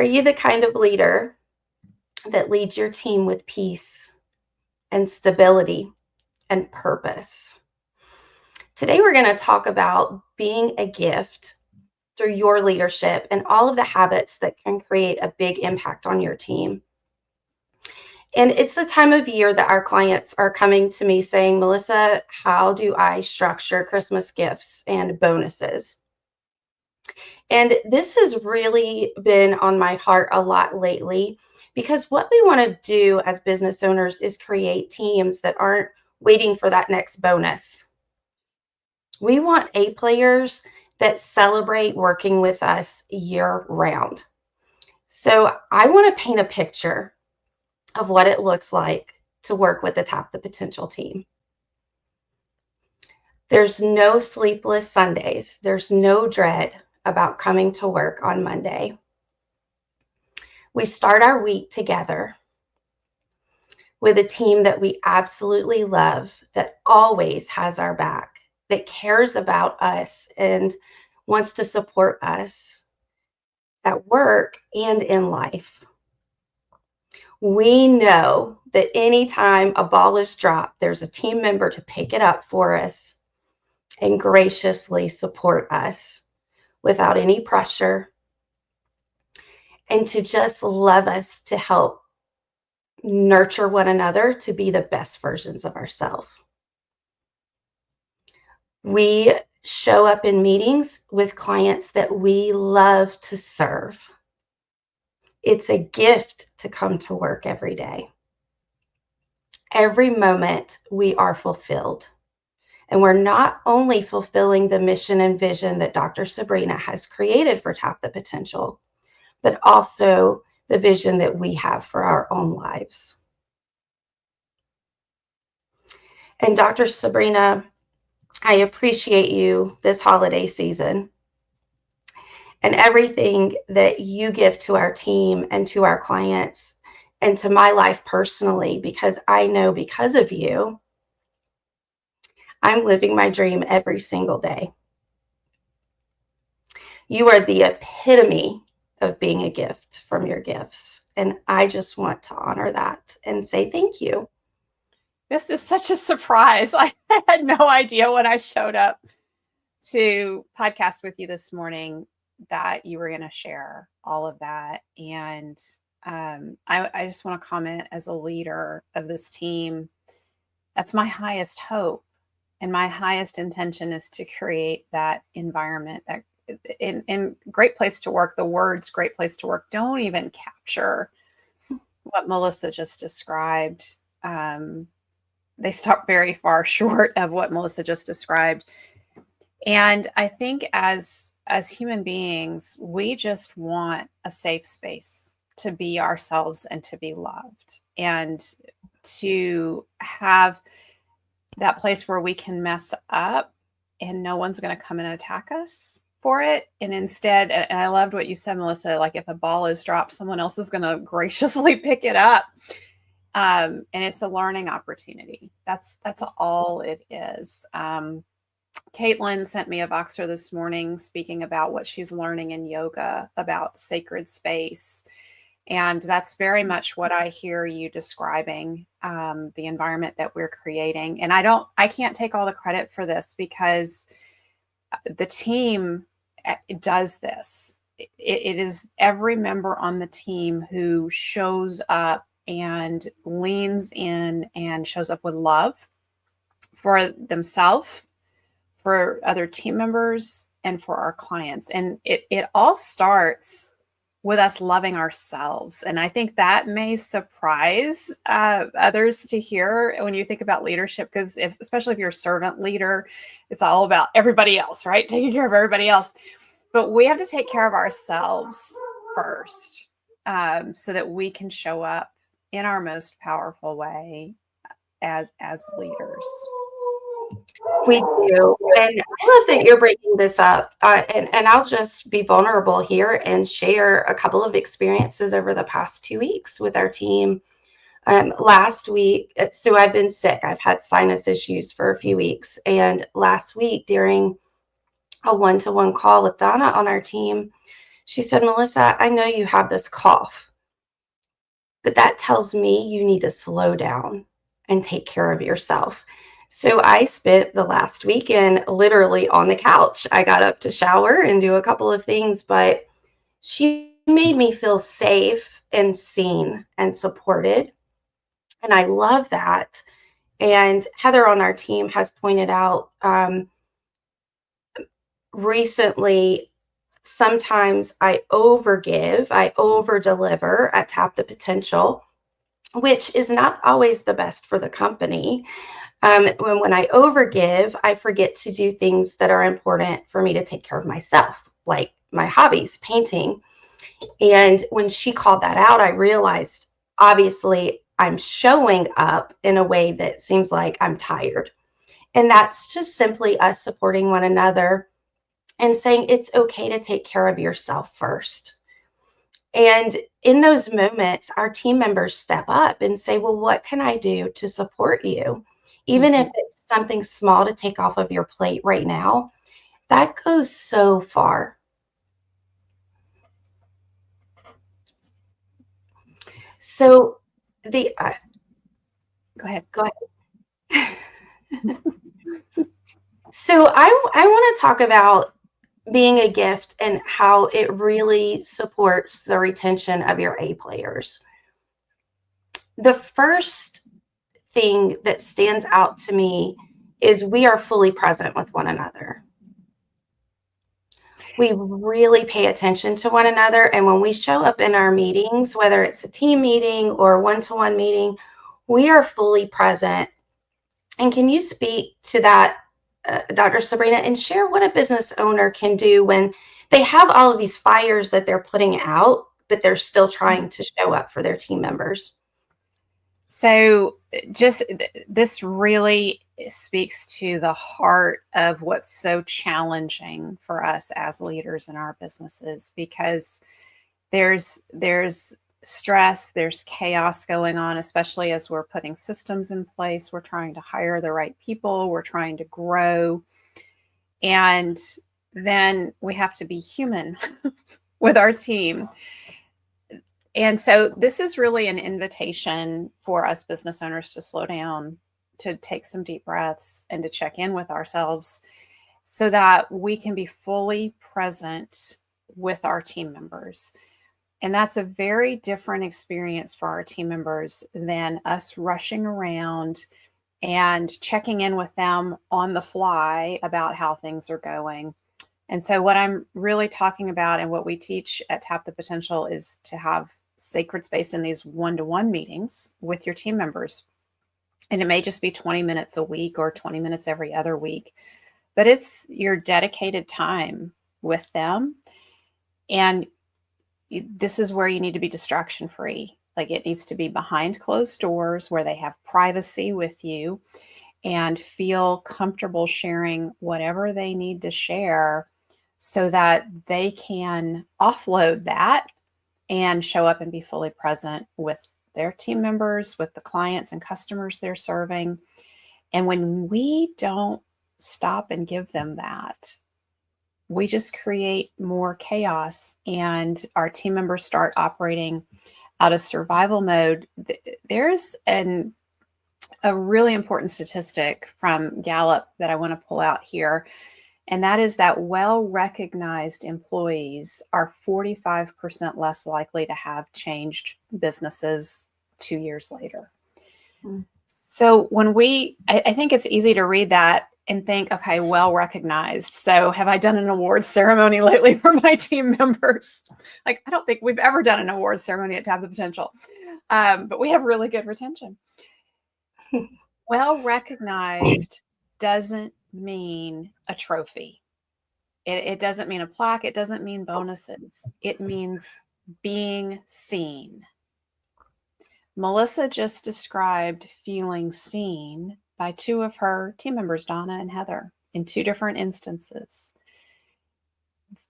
Are you the kind of leader that leads your team with peace and stability and purpose? Today, we're going to talk about being a gift through your leadership and all of the habits that can create a big impact on your team. And it's the time of year that our clients are coming to me saying, Melissa, how do I structure Christmas gifts and bonuses? And this has really been on my heart a lot lately, because what we want to do as business owners is create teams that aren't waiting for that next bonus. We want A players that celebrate working with us year round. So I want to paint a picture of what it looks like to work with the Tap the Potential team. There's no sleepless Sundays. There's no dread about coming to work on Monday. We start our week together with a team that we absolutely love, that always has our back, that cares about us and wants to support us at work and in life. We know that anytime a ball is dropped, there's a team member to pick it up for us and graciously support us without any pressure, and to just love us, to help nurture one another to be the best versions of ourselves. We show up in meetings with clients that we love to serve. It's a gift to come to work every day. Every moment we are fulfilled. And we're not only fulfilling the mission and vision that Dr. Sabrina has created for Tap the Potential, but also the vision that we have for our own lives. And Dr. Sabrina, I appreciate you this holiday season and everything that you give to our team and to our clients and to my life personally, because I know because of you, I'm living my dream every single day. You are the epitome of being a gift from your gifts. And I just want to honor that and say thank you. This is such a surprise. I had no idea when I showed up to podcast with you this morning that you were going to share all of that. And I just want to comment, as a leader of this team, that's my highest hope. And my highest intention is to create that environment that in great place to work. The words great place to work don't even capture what Melissa just described. They stop very far short of what Melissa just described. And I think as human beings, we just want a safe space to be ourselves and to be loved, and to have that place where we can mess up and no one's going to come and attack us for it. And instead, and I loved what you said, Melissa, like if a ball is dropped, someone else is going to graciously pick it up. And it's a learning opportunity. That's all it is. Caitlin sent me a Voxer this morning speaking about what she's learning in yoga about sacred space. And that's very much what I hear you describing, the environment that we're creating. And I can't take all the credit for this, because the team does this. It is every member on the team who shows up and leans in and shows up with love for themselves, for other team members, and for our clients. And it all starts with us loving ourselves. And I think that may surprise others to hear when you think about leadership, because especially if you're a servant leader, it's all about everybody else, right? Taking care of everybody else. But we have to take care of ourselves first, so that we can show up in our most powerful way as leaders. We do. And I love that you're breaking this up. And I'll just be vulnerable here and share a couple of experiences over the past 2 weeks with our team. Last week, so I've been sick. I've had sinus issues for a few weeks. And last week, during a one-to-one call with Donna on our team, She said, Melissa, I know you have this cough, but that tells me you need to slow down and take care of yourself. So I spent the last weekend literally on the couch. I got up to shower and do a couple of things, but she made me feel safe and seen and supported. And I love that. And Heather on our team has pointed out recently, sometimes I overgive, I overdeliver at Tap the Potential, which is not always the best for the company. When I overgive, I forget to do things that are important for me to take care of myself, like my hobbies, painting. And when she called that out, I realized obviously I'm showing up in a way that seems like I'm tired. And that's just simply us supporting one another and saying it's okay to take care of yourself first. And in those moments, our team members step up and say, well, what can I do to support you? Even if it's something small to take off of your plate right now, that goes so far. So the Go ahead. go ahead. So I want to talk about being a gift and how it really supports the retention of your A players. The first thing that stands out to me is we are fully present with one another. We really pay attention to one another. And when we show up in our meetings, whether it's a team meeting or one-to-one meeting, we are fully present. And can you speak to that, Dr. Sabrina, and share what a business owner can do when they have all of these fires that they're putting out, but they're still trying to show up for their team members? So just this really speaks to the heart of what's so challenging for us as leaders in our businesses, because there's stress, there's chaos going on, especially as we're putting systems in place. We're trying to hire the right people, we're trying to grow, and then we have to be human with our team. And so this is really an invitation for us business owners to slow down, to take some deep breaths, and to check in with ourselves so that we can be fully present with our team members. And that's a very different experience for our team members than us rushing around and checking in with them on the fly about how things are going. And so what I'm really talking about and what we teach at Tap the Potential is to have sacred space in these one-to-one meetings with your team members. And it may just be 20 minutes a week or 20 minutes every other week, but it's your dedicated time with them. And this is where you need to be distraction free. Like, it needs to be behind closed doors where they have privacy with you and feel comfortable sharing whatever they need to share so that they can offload that and show up and be fully present with their team members, with the clients and customers they're serving. And when we don't stop and give them that, we just create more chaos, and our team members start operating out of survival mode. There's a really important statistic from Gallup that I want to pull out here. And that is that well-recognized employees are 45% less likely to have changed businesses 2 years later. So when I think it's easy to read that and think, okay, well-recognized. So have I done an awards ceremony lately for my team members? Like, I don't think we've ever done an awards ceremony at Tap the Potential, but we have really good retention. Well-recognized doesn't mean a trophy. It doesn't mean a plaque. It doesn't mean bonuses. It means being seen. Melissa just described feeling seen by two of her team members, Donna and Heather, in two different instances.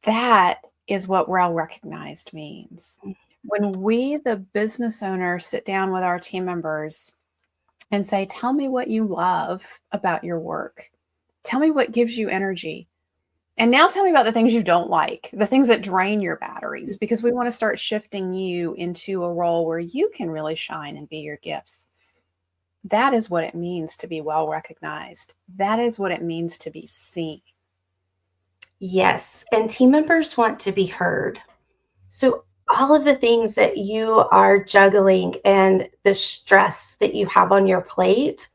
That is what well-recognized means. When we, the business owners, sit down with our team members and say, tell me what you love about your work. Tell me what gives you energy. And now tell me about the things you don't like, the things that drain your batteries, because we want to start shifting you into a role where you can really shine and be your gifts. That is what it means to be well recognized. That is what it means to be seen. Yes, and team members want to be heard. So all of the things that you are juggling and the stress that you have on your plate,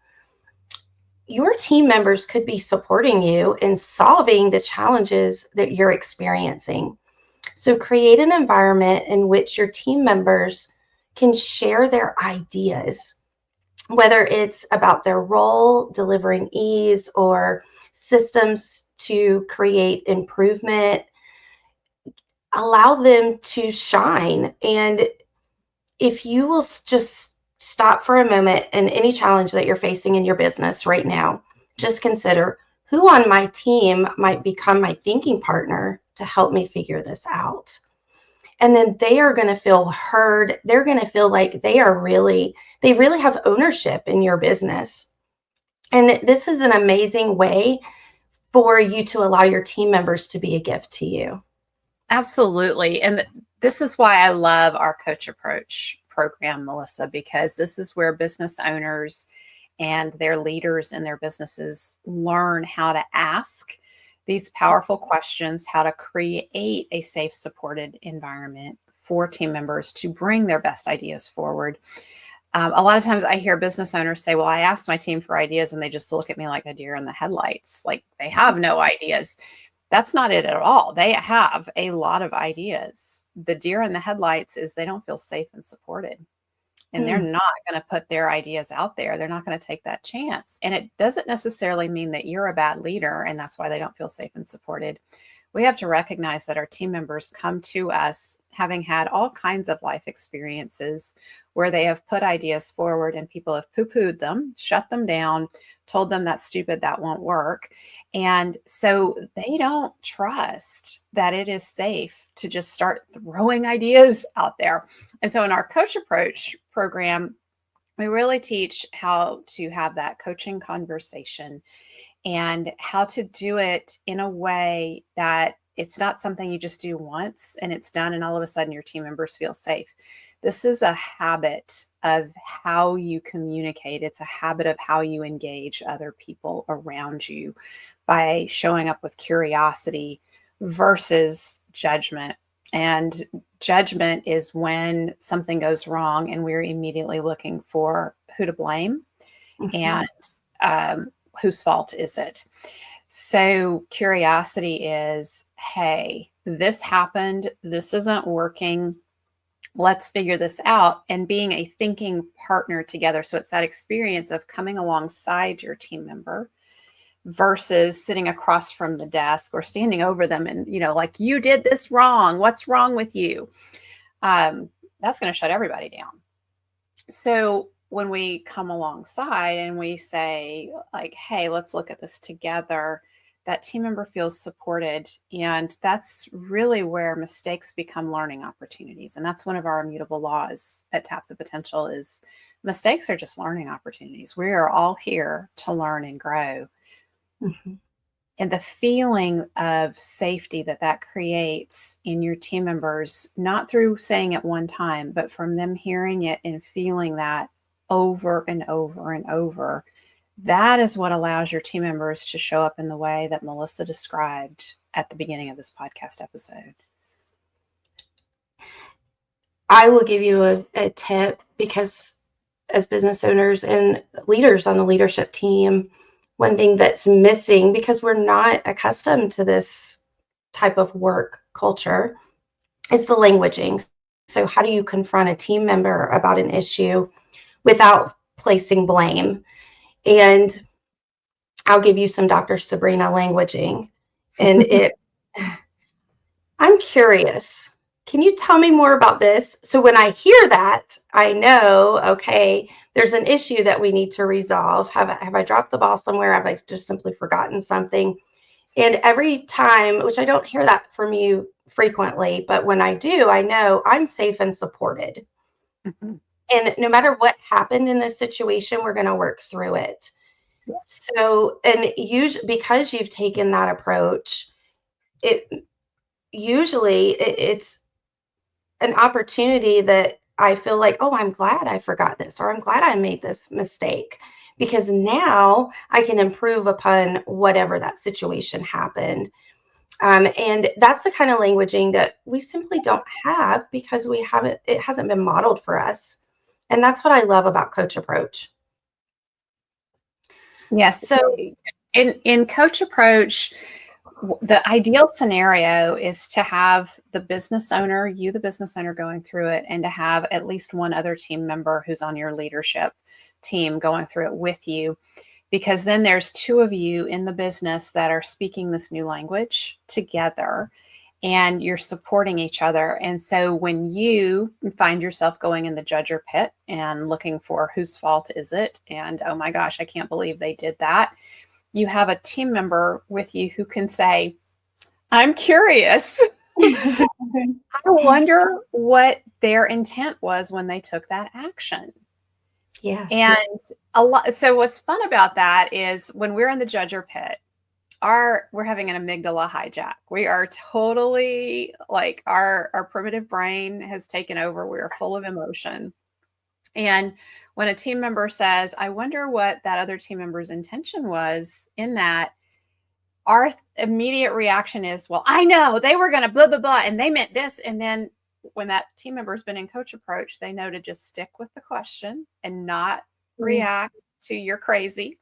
your team members could be supporting you in solving the challenges that you're experiencing. So create an environment in which your team members can share their ideas, whether it's about their role, delivering ease, or systems to create improvement. Allow them to shine. And if you will just stop for a moment in any challenge that you're facing in your business right now, just consider who on my team might become my thinking partner to help me figure this out. And then they are going to feel heard. They're going to feel like they really have ownership in your business. And this is an amazing way for you to allow your team members to be a gift to you. Absolutely. And this is why I love our Coach Approach program, Melissa, because this is where business owners and their leaders in their businesses learn how to ask these powerful questions, how to create a safe, supported environment for team members to bring their best ideas forward. A lot of times I hear business owners say, well, I asked my team for ideas and they just look at me like a deer in the headlights, like they have no ideas. That's not it at all. They have a lot of ideas. The deer in the headlights is they don't feel safe and supported. And they're not going to put their ideas out there. They're not going to take that chance. And it doesn't necessarily mean that you're a bad leader and that's why they don't feel safe and supported. We have to recognize that our team members come to us having had all kinds of life experiences where they have put ideas forward and people have poo-pooed them, shut them down, told them that's stupid, that won't work. And so they don't trust that it is safe to just start throwing ideas out there. And so in our Coach Approach program, we really teach how to have that coaching conversation and how to do it in a way that it's not something you just do once and it's done and all of a sudden your team members feel safe. This is a habit of how you communicate. It's a habit of how you engage other people around you by showing up with curiosity versus judgment. And judgment is when something goes wrong and we're immediately looking for who to blame and whose fault is it. So curiosity is, hey, this happened. This isn't working. Let's figure this out, and being a thinking partner together. So it's that experience of coming alongside your team member versus sitting across from the desk or standing over them and, like, you did this wrong. What's wrong with you? That's going to shut everybody down. So when we come alongside and we say, like, hey, let's look at this together, that team member feels supported. And that's really where mistakes become learning opportunities. And that's one of our immutable laws at Tap the Potential is mistakes are just learning opportunities. We are all here to learn and grow. And the feeling of safety that creates in your team members, not through saying it one time, but from them hearing it and feeling that over and over and over, that is what allows your team members to show up in the way that Melissa described at the beginning of this podcast episode. I will give you a tip, because as business owners and leaders on the leadership team, one thing that's missing, because we're not accustomed to this type of work culture, is the languaging. So how do you confront a team member about an issue without placing blame? And I'll give you some Dr. Sabrina languaging. And I'm curious. Can you tell me more about this? So when I hear that, I know, okay, there's an issue that we need to resolve. Have I dropped the ball somewhere? Have I just simply forgotten something? And every time, which I don't hear that from you frequently, but when I do, I know I'm safe and supported. And no matter what happened in this situation, we're going to work through it. Yes. So, and usually, because you've taken that approach, it's an opportunity that I feel like, oh, I'm glad I forgot this, or I'm glad I made this mistake, because now I can improve upon whatever that situation happened. And that's the kind of languaging that we simply don't have because it hasn't been modeled for us. And that's what I love about Coach Approach. Yes. So in Coach Approach, the ideal scenario is to have the business owner, the business owner, going through it, and to have at least one other team member who's on your leadership team going through it with you, because then there's two of you in the business that are speaking this new language together, and you're supporting each other. And so when you find yourself going in the judger pit and looking for whose fault is it, and oh my gosh, I can't believe they did that, you have a team member with you who can say, I'm curious. I wonder what their intent was when they took that action. Yes. And so what's fun about that is when we're in the judger pit, we're having an amygdala hijack. We are totally like our primitive brain has taken over. We are full of emotion. And when a team member says, I wonder what that other team member's intention was in that, our immediate reaction is, well, I know they were going to blah, blah, blah, and they meant this. And then when that team member has been in Coach Approach, they know to just stick with the question and not react to you're crazy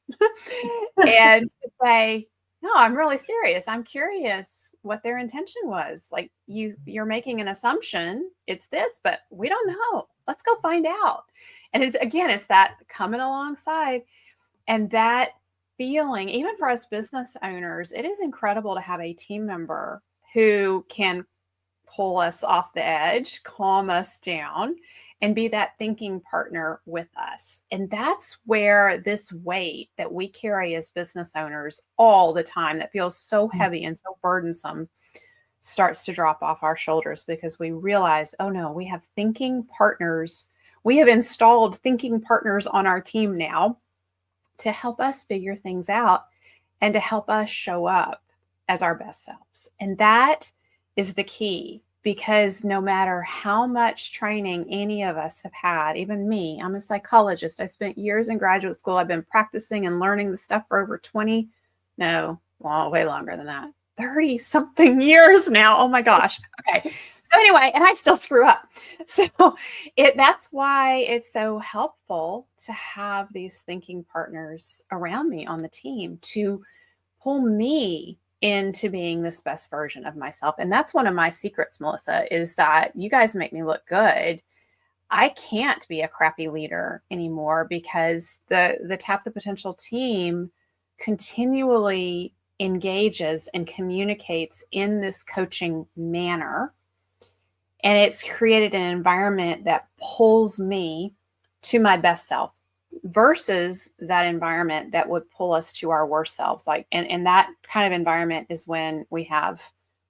and to say, no, I'm really serious. I'm curious what their intention was. Like you're making an assumption. It's this, but we don't know. Let's go find out. And it's that coming alongside, and that feeling, even for us business owners, it is incredible to have a team member who can pull us off the edge, calm us down, and be that thinking partner with us. And that's where this weight that we carry as business owners all the time that feels so heavy and so burdensome starts to drop off our shoulders, because we realize, oh no, we have thinking partners. We have installed thinking partners on our team now to help us figure things out and to help us show up as our best selves. And that is the key, because no matter how much training any of us have had, even me, I'm a psychologist. I spent years in graduate school. I've been practicing and learning the stuff for over way longer than that. 30 something years now. Oh my gosh. Okay. So anyway, and I still screw up. So that's why it's so helpful to have these thinking partners around me on the team to pull me into being this best version of myself. And that's one of my secrets, Melissa, is that you guys make me look good. I can't be a crappy leader anymore, because the Tap the Potential team continually engages and communicates in this coaching manner. And it's created an environment that pulls me to my best self versus that environment that would pull us to our worst selves. And that kind of environment is when we have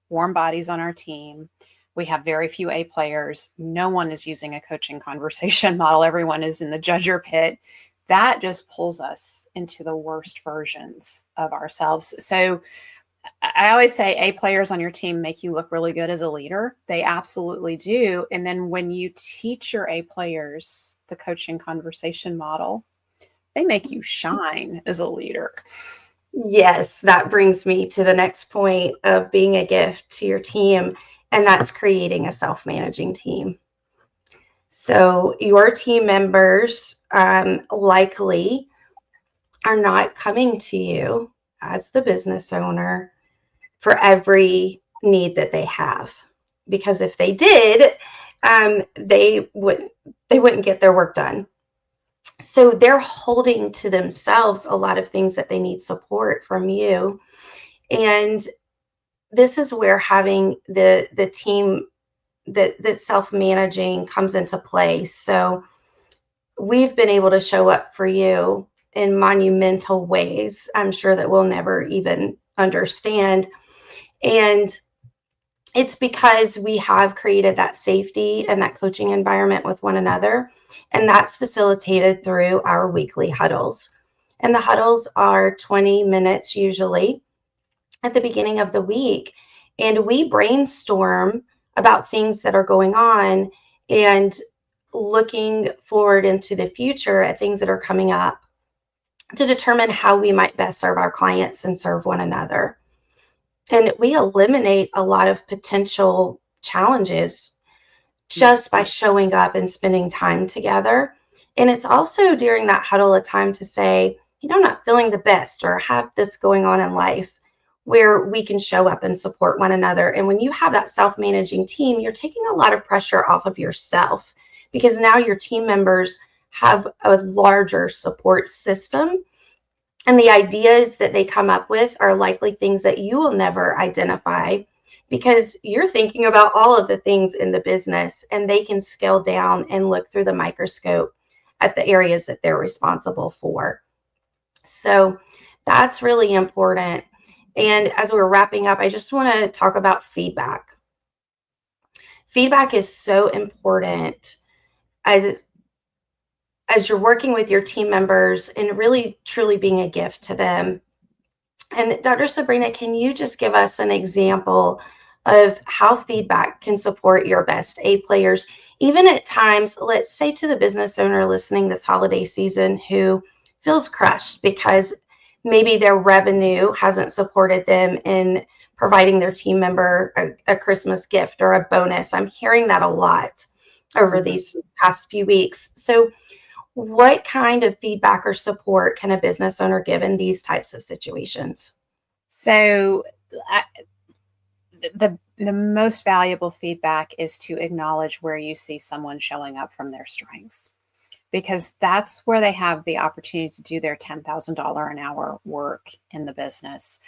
warm bodies on our team. We have very few A players. No one is using a coaching conversation model. Everyone is in the judger pit. That just pulls us into the worst versions of ourselves. So I always say A players on your team make you look really good as a leader. They absolutely do. And then when you teach your A players the coaching conversation model, they make you shine as a leader. Yes, that brings me to the next point of being a gift to your team, and that's creating a self-managing team. So your team members likely are not coming to you as the business owner for every need that they have, because if they did, they wouldn't get their work done. So they're holding to themselves a lot of things that they need support from you. And this is where having the team that self-managing comes into play. So we've been able to show up for you in monumental ways, I'm sure, that we'll never even understand. And it's because we have created that safety and that coaching environment with one another. And that's facilitated through our weekly huddles. And the huddles are 20 minutes usually at the beginning of the week. And we brainstorm about things that are going on and looking forward into the future at things that are coming up to determine how we might best serve our clients and serve one another. And we eliminate a lot of potential challenges just by showing up and spending time together. And it's also during that huddle a time to say, I'm not feeling the best or have this going on in life, where we can show up and support one another. And when you have that self-managing team, you're taking a lot of pressure off of yourself, because now your team members have a larger support system. And the ideas that they come up with are likely things that you will never identify, because you're thinking about all of the things in the business, and they can scale down and look through the microscope at the areas that they're responsible for. So that's really important. And as we're wrapping up, I just want to talk about feedback. Feedback is so important as you're working with your team members and really truly being a gift to them. And Dr. Sabrina, can you just give us an example of how feedback can support your best A players, even at times, let's say to the business owner listening this holiday season who feels crushed because maybe their revenue hasn't supported them in providing their team member a Christmas gift or a bonus. I'm hearing that a lot over these past few weeks. So what kind of feedback or support can a business owner give in these types of situations? So the most valuable feedback is to acknowledge where you see someone showing up from their strengths, because that's where they have the opportunity to do their $10,000 an hour work in the business.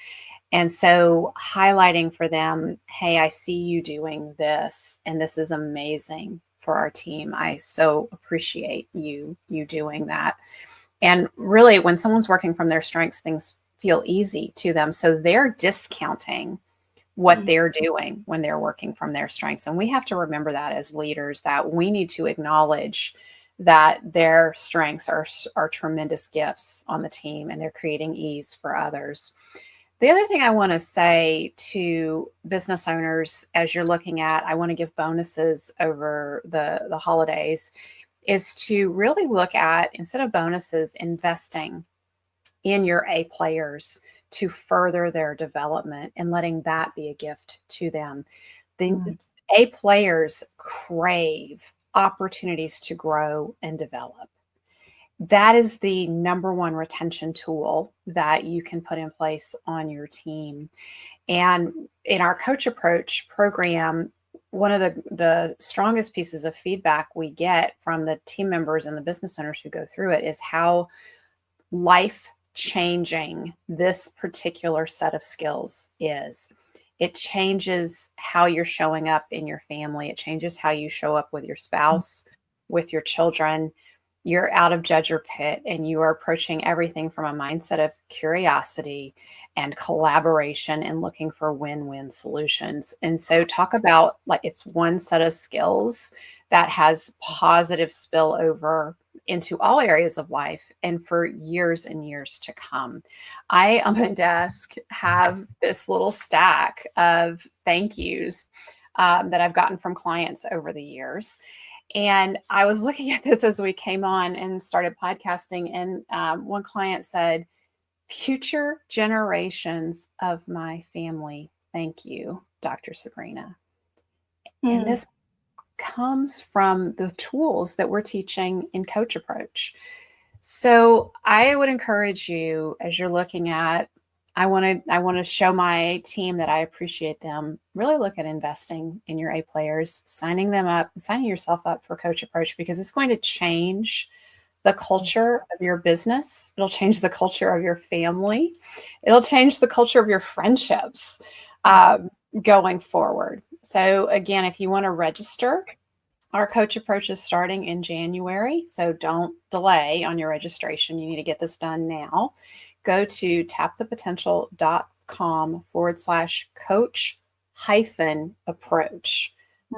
And so highlighting for them, hey, I see you doing this, and this is amazing for our team. I so appreciate you doing that. And really, when someone's working from their strengths, things feel easy to them. So they're discounting what they're doing when they're working from their strengths. And we have to remember that as leaders, that we need to acknowledge that their strengths are tremendous gifts on the team, and they're creating ease for others. The other thing I want to say to business owners, as you're looking at, I want to give bonuses over the holidays, is to really look at, instead of bonuses, investing in your A players to further their development and letting that be a gift to them. The A players crave opportunities to grow and develop. That is the number one retention tool that you can put in place on your team. And in our Coach Approach program, one of the strongest pieces of feedback we get from the team members and the business owners who go through it is how life-changing this particular set of skills is. It changes how you're showing up in your family. It changes how you show up with your spouse, with your children. You're out of judge or pit, and you are approaching everything from a mindset of curiosity and collaboration and looking for win-win solutions. And so talk about, like, it's one set of skills that has positive spillover into all areas of life and for years and years to come. I, on my desk, have this little stack of thank yous that I've gotten from clients over the years. And I was looking at this as we came on and started podcasting. And one client said, "Future generations of my family, thank you, Dr. Sabrina." And this comes from the tools that we're teaching in Coach Approach. So I would encourage you, as you're looking at, I want to show my team that I appreciate them, really look at investing in your A players, signing them up, signing yourself up for Coach Approach, because it's going to change the culture of your business. It'll change the culture of your family. It'll change the culture of your friendships going forward. So again, if you want to register, our Coach Approach is starting in January. So don't delay on your registration. You need to get this done now. Go to tapthepotential.com/coach-approach.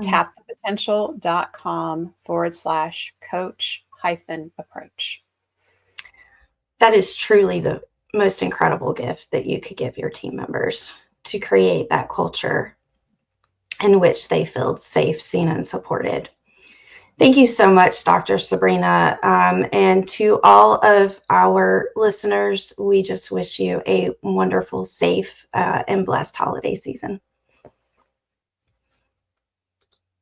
tapthepotential.com/coach-approach. That is truly the most incredible gift that you could give your team members, to create that culture in which they feel safe, seen, and supported. Thank you so much, Dr. Sabrina. And to all of our listeners, we just wish you a wonderful, safe, and blessed holiday season.